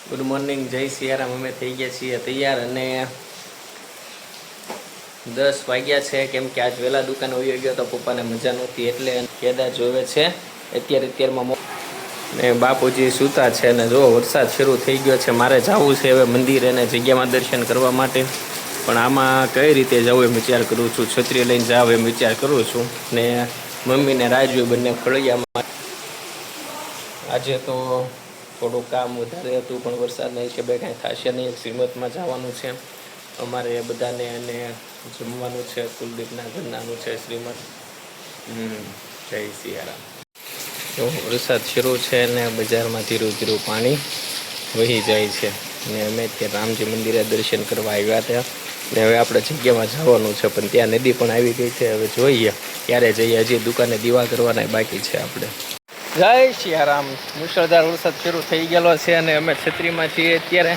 Good morning, જય સિયારામ। અમે થઈ ગયા છીએ તૈયાર અને 10 વાગ્યા છે, કેમ કે આજ વહેલા દુકાને વયો ગયો તો પપ્પાને મજા નહોતી એટલે કેદા જોવે છે અત્યારમાં ને બાપુજી સૂતા છે ને જો વરસાદ શરૂ થઈ ગયો છે। મારે જવું છે હવે મંદિર અને જગ્યામાં દર્શન કરવા માટે, પણ આમાં કઈ રીતે જવું એમ વિચાર કરું છું। છત્રી લઈને જાવ એમ વિચાર કરું છું ને મમ્મીને રાજુ બંને ફળિયામાં। આજે તો થોડું કામ વધારે હતું પણ વરસાદના હિસાબે કાંઈ થશે નહીં। શ્રીમતમાં જવાનું છે અમારે બધાને અને જમવાનું છે, કુલદીપના ઘરનાનું છે શ્રીમત। જય સિયારામ। તો વરસાદ શરૂ છે ને બજારમાં ધીરું ધીરું પાણી વહી જાય છે ને અમે ત્યાં રામજી મંદિરે દર્શન કરવા આવ્યા હતા ને હવે આપણે જગ્યામાં જવાનું છે, પણ ત્યાં નદી પણ આવી ગઈ છે। હવે જોઈએ ક્યારે જઈએ, હજી દુકાને દીવા કરવાના બાકી છે આપણે। જય સિયારામ। મુશળધાર વરસાદ શરૂ થઈ ગયેલો છે અને અમે છત્રીમાં છીએ અત્યારે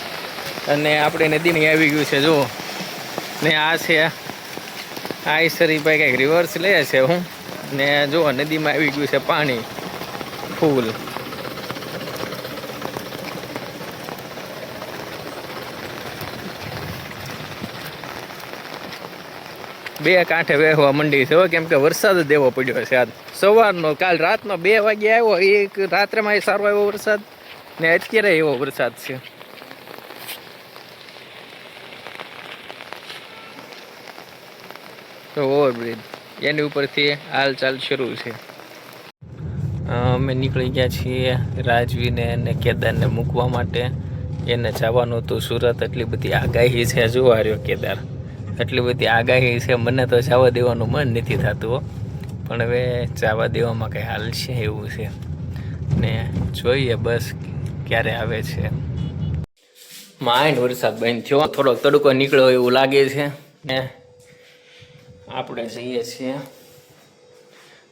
અને આપણે નદીની આવી ગયું છે જુઓ ને આ છે આઈસરીભાઈ કંઈક રિવર્સ લે છે હું ને જુઓ નદીમાં આવી ગયું છે પાણી ફૂલ। બે કાંઠે વહેવા મંડી છે કેમ કે વરસાદ જ દેવો પડ્યો છે આજ સવારનો। કાલ રાતનો 2 વાગે આવ્યો, એક રાત્રેમાં સારો આવ્યો વરસાદ ને અત્યારે એવો વરસાદ છે। તો ઓવરબ્રિજ એની ઉપરથી હાલચાલ શરૂ છે। અમે નીકળી ગયા છીએ રાજવીને અને કેદારને મૂકવા માટે। એને જવાનું હતું સુરત। એટલી બધી આગાહી છે, જોવા રહ્યો કેદાર, એટલી બધી આગાહી છે, મને તો જવા દેવાનું મન નથી થતું, પણ હવે જવા દેવામાં કંઈ હાલ છે એવું છે ને જોઈએ બસ ક્યારે આવે છે। માંડ વરસાદ બંધ થયો, થોડોક તડકો નીકળ્યો એવું લાગે છે ને આપણે જઈએ છીએ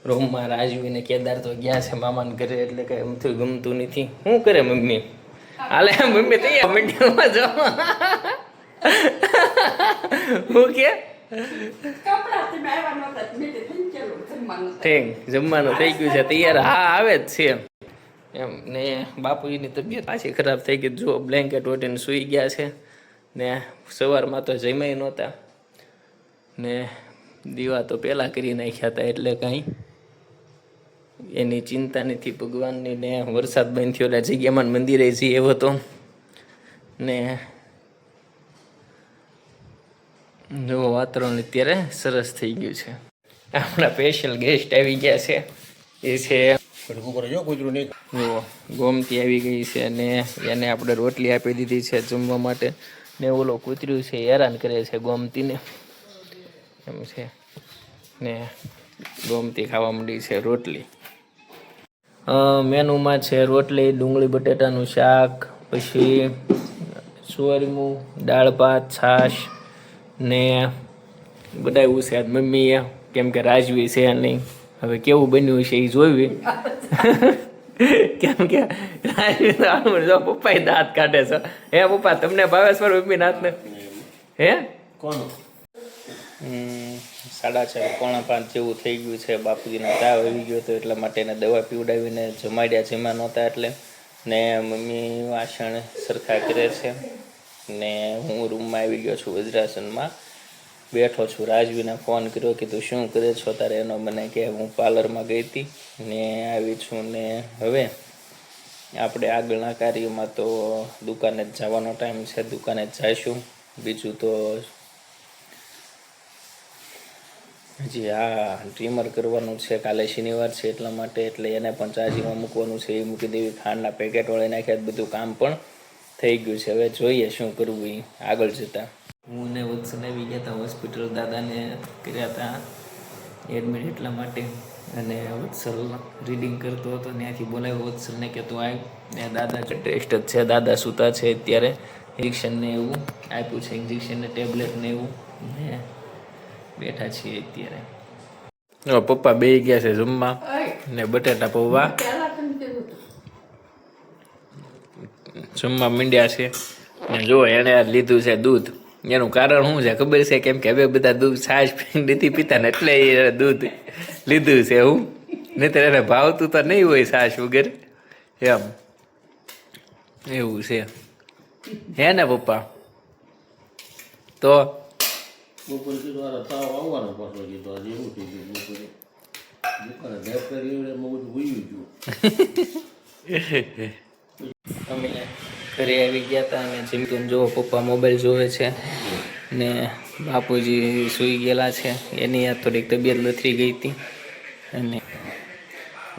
રૂમમાં। રાજવીને કેદાર તો ગયા છે મામાને ઘરે એટલે કંઈ એમથી ગમતું નથી। શું કરે મમ્મી? હાલે મમ્મી તૈયાર મંડીમાં જવા હું કે જમવાનું થઈ ગયું છે તૈયાર? હા આવે જ છે એમ ને બાપુજીની તબિયત પાછી ખરાબ થઈ ગઈ, જો બ્લેન્કેટ ઓઢીને સૂઈ ગયા છે ને સવારમાં તો જમ્યા નહોતા ને દીવા તો પહેલાં કરી નાખ્યા હતા એટલે કાંઈ એની ચિંતા નથી ભગવાનની। ને વરસાદ બંધ થયો એટલે જગ્યામાં મંદિરે જઈએ એવો હતો ને જો વાતાવરણ અત્યારે સરસ થઈ ગયું છે। આપણા સ્પેશિયલ ગેસ્ટ આવી ગયા છે, એ છે ગોમતી આવી ગઈ છે અને એને આપણે રોટલી આપી દીધી છે જમવા માટે ને ઓલો કૂતર્યું છે હેરાન કરે છે ગોમતીને એમ છે ને ગોમતી ખાવા માંડી છે રોટલી। મેનુમાં છે રોટલી, ડુંગળી બટેટાનું શાક, પછી સુરમું, દાળ ભાત, છાશ ને બનાવ્યું છે આજ મમ્મીએ, કેમ કે રાજવી છે નહીં। હવે કેવું બન્યું છે એ જોયું કેમ કે રાજવી જો પપ્પા દાંત કાઢે છે। હે પપ્પા તમને ભાવે છે મમ્મી નાથને? હે કોણ 4:30 પોણા 5 જેવું થઈ ગયું છે। બાપુજીને તાવ આવી ગયો હતો એટલા માટે એને દવા પીવડાવીને જમાડ્યા, જમા નહોતા એટલે ને મમ્મી વાસણ સરખા કરે છે ને હું રૂમમાં આવી ગયો છું, વજ્રાસનમાં બેઠો છું। રાજવીને ફોન કર્યો, કીધું શું કરે છો તારે? એનો મને કે હું પાર્લરમાં ગઈ હતી ને આવી છું ને હવે આપણે આગળના કાર્યમાં તો દુકાને જ જવાનો ટાઈમ છે, દુકાને જ જઈશું। બીજું તો હજી આ ટ્રીમર કરવાનું છે, કાલે શનિવાર છે એટલા માટે, એટલે એને પણ ચાર્જિંગમાં મૂકવાનું છે, એ મૂકી દેવી। ખાંડના પેકેટ વાળી નાખ્યા, બધું કામ પણ થઈ ગયું છે। હવે જોઈએ શું કરવું એ આગળ જતાં। હું ને વત્સલ આવી ગયા હતા હોસ્પિટલ, દાદાને કર્યા હતા એડમિટ એટલા માટે, અને વત્સલ રીડિંગ કરતો હતો ત્યાંથી બોલાવ્યો વત્સલને કે તું આવ ને દાદા ટેસ્ટ જ છે, દાદા સૂતા છે અત્યારે, ઇન્જેક્શનને એવું આપ્યું છે, ઇન્જેક્શનને ટેબ્લેટને એવું ને બેઠા છીએ અત્યારે। પપ્પા બે ગયા છે જમવા ને બટેટા પૌવા જમવા માંડ્યા છે ને જો એણે લીધું છે દૂધ। એનું કારણ શું છે ખબર છે? કેમ કે હવે બધા દૂધ છાશ નથી પીતા ને એટલે એ દૂધ લીધું છે હું, નહીંતર એને ભાવતું તો નહીં હોય છાશ વગર એમ, એવું છે। હે ને પપ્પા? તો બપોરે કીધું આ તાવ આવવાનો પાછો કીધું આજે એવું થઈ ગયું બપોરે દુકાને ઢેપ કરી એમાં બધું ઉયું ગયું. અમે ઘરે આવી ગયા હતા અને જીમતું જો પપ્પા મોબાઈલ જોવે છે ને બાપુજી સૂઈ ગયેલા છે. એની આ થોડીક તબિયત લથડી ગઈ હતી. અને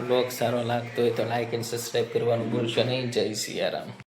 બ્લોગ સારો લાગતો હોય તો લાઈક અને સબસ્ક્રાઈબ કરવાનું ભૂલશો નહીં. જય સિયારામ.